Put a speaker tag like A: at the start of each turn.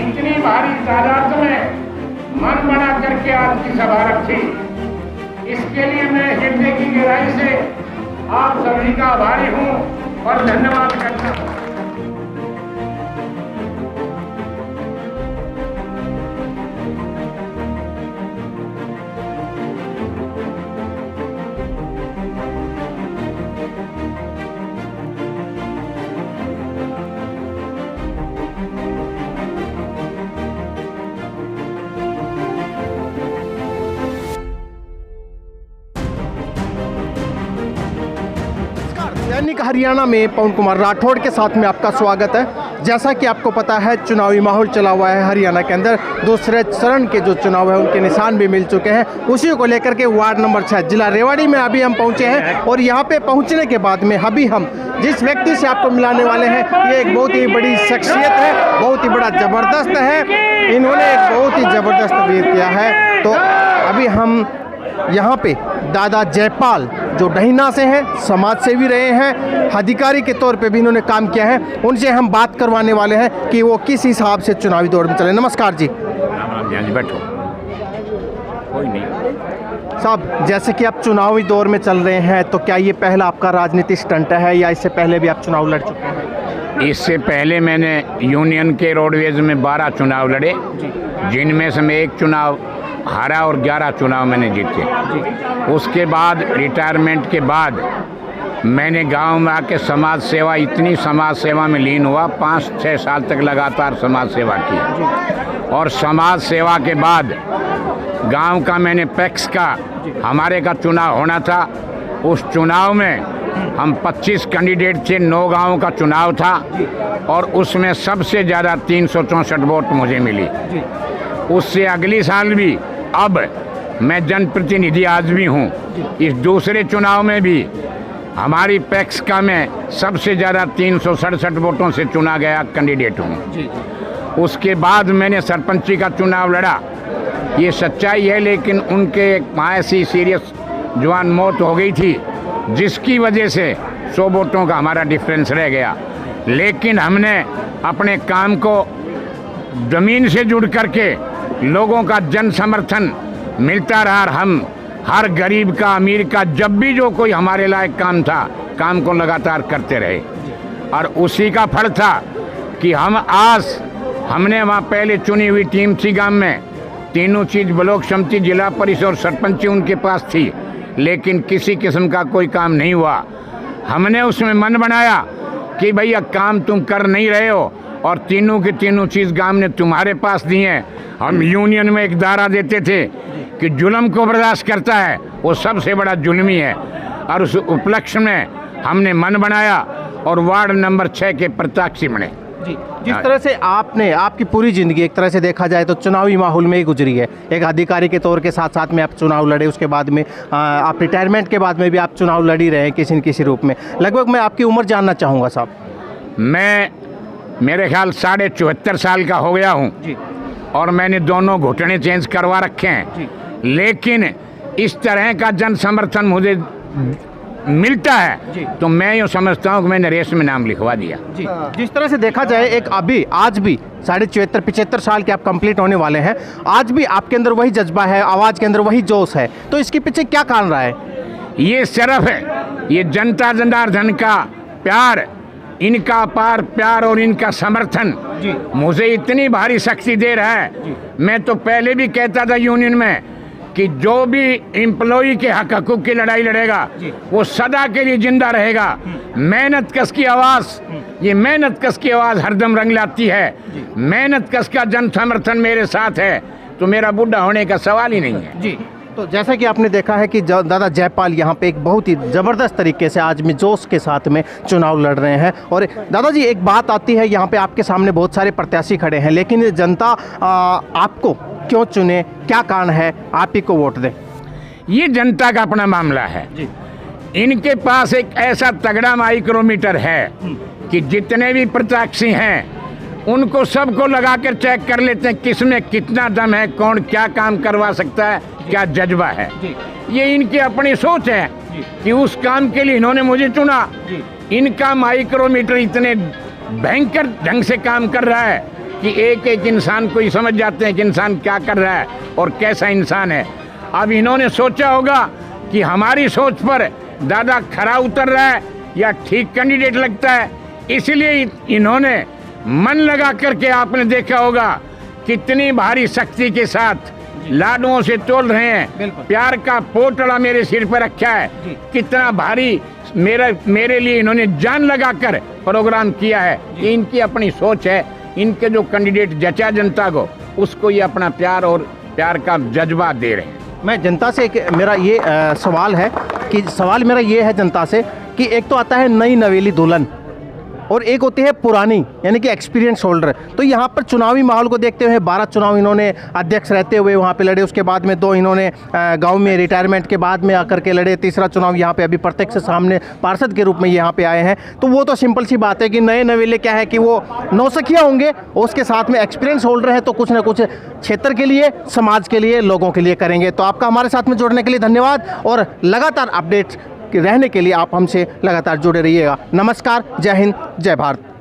A: इतनी भारी तादाद में मन बना करके आज की सभा रखी, इसके लिए मैं हृदय की गहराई से आप सभी का आभारी हूं और धन्यवाद करता हूं।
B: दैनिक हरियाणा में पवन कुमार राठौड़ के साथ में आपका स्वागत है। जैसा कि आपको पता है, चुनावी माहौल चला हुआ है हरियाणा के अंदर। दूसरे चरण के जो चुनाव है उनके निशान भी मिल चुके हैं। उसी को लेकर के वार्ड नंबर 6 जिला रेवाड़ी में अभी हम पहुंचे हैं और यहाँ पे पहुंचने के बाद में अभी हम जिस व्यक्ति से आपको मिलाने वाले हैं, ये एक बहुत ही बड़ी शख्सियत है, बहुत ही बड़ा ज़बरदस्त है। इन्होंने एक बहुत ही ज़बरदस्त वीर किया है। तो अभी हम यहाँ पे दादा जयपाल जो डहीना से हैं, समाज सेवी रहे हैं, अधिकारी के तौर पे भी इन्होंने काम किया है, उनसे हम बात करवाने वाले हैं कि वो किस हिसाब से चुनावी दौर में चले। नमस्कार जी।
A: बैठो, कोई नहीं
B: साहब, जैसे कि आप चुनावी दौर में चल रहे हैं, तो क्या ये पहला आपका राजनीतिक स्टंट है या इससे पहले भी आप चुनाव लड़ चुके हैं?
A: इससे पहले मैंने यूनियन के रोडवेज में 12 चुनाव लड़े, जिनमें से मैं एक चुनाव हारा और 11 चुनाव मैंने जीते। उसके बाद रिटायरमेंट के बाद मैंने गांव में आके समाज सेवा, इतनी समाज सेवा में लीन हुआ, 5-6 साल तक लगातार समाज सेवा की। और समाज सेवा के बाद गांव का मैंने पैक्स का, हमारे का चुनाव होना था। उस चुनाव में हम 25 कैंडिडेट थे, 9 गाँव का चुनाव था और उसमें सबसे ज़्यादा 364 वोट मुझे मिली। उससे अगली साल भी अब मैं जनप्रतिनिधि आज भी हूँ। इस दूसरे चुनाव में भी हमारी पैक्स का मैं सबसे ज़्यादा 367 वोटों से चुना गया कैंडिडेट हूँ। उसके बाद मैंने सरपंची का चुनाव लड़ा। ये सच्चाई है, लेकिन उनके एक माँ ऐसी सीरियस जवान मौत हो गई थी, जिसकी वजह से 100 वोटों का हमारा डिफरेंस रह गया। लेकिन हमने अपने काम को ज़मीन से जुड़ करके लोगों का जन समर्थन मिलता रहा। हम हर गरीब का, अमीर का, जब भी जो कोई हमारे लायक काम था, काम को लगातार करते रहे। और उसी का फल था कि हमने वहाँ पहले चुनी हुई टीम थी गांव में, तीनों चीज़ ब्लॉक समिति, जिला परिषद और सरपंची उनके पास थी, लेकिन किसी किस्म का कोई काम नहीं हुआ। हमने उसमें मन बनाया कि भैया काम तुम कर नहीं रहे हो और तीनों की तीनों चीज़ गांव ने तुम्हारे पास दी हैं। हम यूनियन में एक दायरा देते थे कि जुल्म को बर्दाश्त करता है वो सबसे बड़ा जुल्मी है। और उस उपलक्ष्य में हमने मन बनाया और वार्ड नंबर 6 के प्रत्याशी बने।
B: जी, जिस तरह से आपकी पूरी ज़िंदगी एक तरह से देखा जाए तो चुनावी माहौल में ही गुजरी है। एक अधिकारी के तौर के साथ साथ में आप चुनाव लड़े, उसके बाद में आप रिटायरमेंट के बाद में भी आप चुनाव लड़ी रहे किसी न किसी रूप में। लगभग मैं आपकी उम्र जानना चाहूँगा साहब।
A: मैं मेरे ख्याल 74.5 साल का हो गया हूँ और मैंने दोनों घुटने चेंज करवा रखे हैं। लेकिन इस तरह का जन समर्थन मुझे मिलता है तो मैं यूँ समझता हूँ कि मैंने रेस में नाम लिखवा दिया।
B: जिस तरह से देखा जाए, एक आज भी 74-75 साल के आप कंप्लीट होने वाले हैं, आज भी आपके अंदर वही जज्बा है, आवाज़ के अंदर वही जोश है, तो इसके पीछे क्या कारण रहा है?
A: ये सिर्फ है, ये जनता जनार्दन का प्यार, इनका अपार प्यार और इनका समर्थन मुझे इतनी भारी शक्ति दे रहा है। मैं तो पहले भी कहता था यूनियन में कि जो भी एम्प्लॉई के हकूक़ की लड़ाई लड़ेगा वो सदा के लिए जिंदा रहेगा। मेहनत कश की आवाज़, ये मेहनत कश की आवाज़ हरदम रंग लाती है। मेहनत कश का जन समर्थन मेरे साथ है तो मेरा बूढ़ा होने का सवाल ही नहीं है।
B: जी, तो जैसा कि आपने देखा है कि दादा जयपाल यहाँ पे एक बहुत ही ज़बरदस्त तरीके से आज में जोश के साथ में चुनाव लड़ रहे हैं। और दादाजी, एक बात आती है, यहाँ पे आपके सामने बहुत सारे प्रत्याशी खड़े हैं, लेकिन जनता आपको क्यों चुने, क्या कारण है आप ही को वोट दें?
A: ये जनता का अपना मामला है जी। इनके पास एक ऐसा तगड़ा माइक्रोमीटर है कि जितने भी प्रत्याशी हैं उनको सबको लगा कर चेक कर लेते हैं किसमें कितना दम है, कौन क्या काम करवा सकता है, क्या जज्बा है। ये इनकी अपनी सोच है कि उस काम के लिए इन्होंने मुझे चुना। इनका माइक्रोमीटर इतने भयंकर ढंग से काम कर रहा है कि एक एक इंसान को ही समझ जाते हैं कि इंसान क्या कर रहा है और कैसा इंसान है। अब इन्होंने सोचा होगा कि हमारी सोच पर दादा खरा उतर रहा है या ठीक कैंडिडेट लगता है, इसलिए इन्होंने मन लगा करके, आपने देखा होगा कितनी भारी शक्ति के साथ लाडुओं से तोल रहे हैं। प्यार का पोटला मेरे सिर पर रखा है, कितना भारी मेरे लिए इन्होंने जान लगाकर प्रोग्राम किया है। ये इनकी अपनी सोच है, इनके जो कैंडिडेट जचा जनता को, उसको ये अपना प्यार और प्यार का जज्बा दे रहे हैं।
B: मैं जनता से मेरा ये सवाल मेरा ये है जनता से कि एक तो आता है नई नवेली दुल्हन और एक होती है पुरानी, यानी कि एक्सपीरियंस होल्डर। तो यहाँ पर चुनावी माहौल को देखते हुए 12 चुनाव इन्होंने अध्यक्ष रहते हुए वहाँ पे लड़े, उसके बाद में 2 इन्होंने गांव में रिटायरमेंट के बाद में आकर के लड़े, तीसरा चुनाव यहाँ पे अभी प्रत्यक्ष सामने पार्षद के रूप में यहाँ पे आए हैं। तो वो तो सिंपल सी बात है कि नए नवेले क्या है कि वो नौसखिया होंगे और उसके साथ में एक्सपीरियंस होल्डर है, तो कुछ ना कुछ क्षेत्र के लिए, समाज के लिए, लोगों के लिए करेंगे। तो आपका हमारे साथ में जुड़ने के लिए धन्यवाद और लगातार अपडेट्स रहने के लिए आप हमसे लगातार जुड़े रहिएगा। नमस्कार, जय हिंद, जय भारत।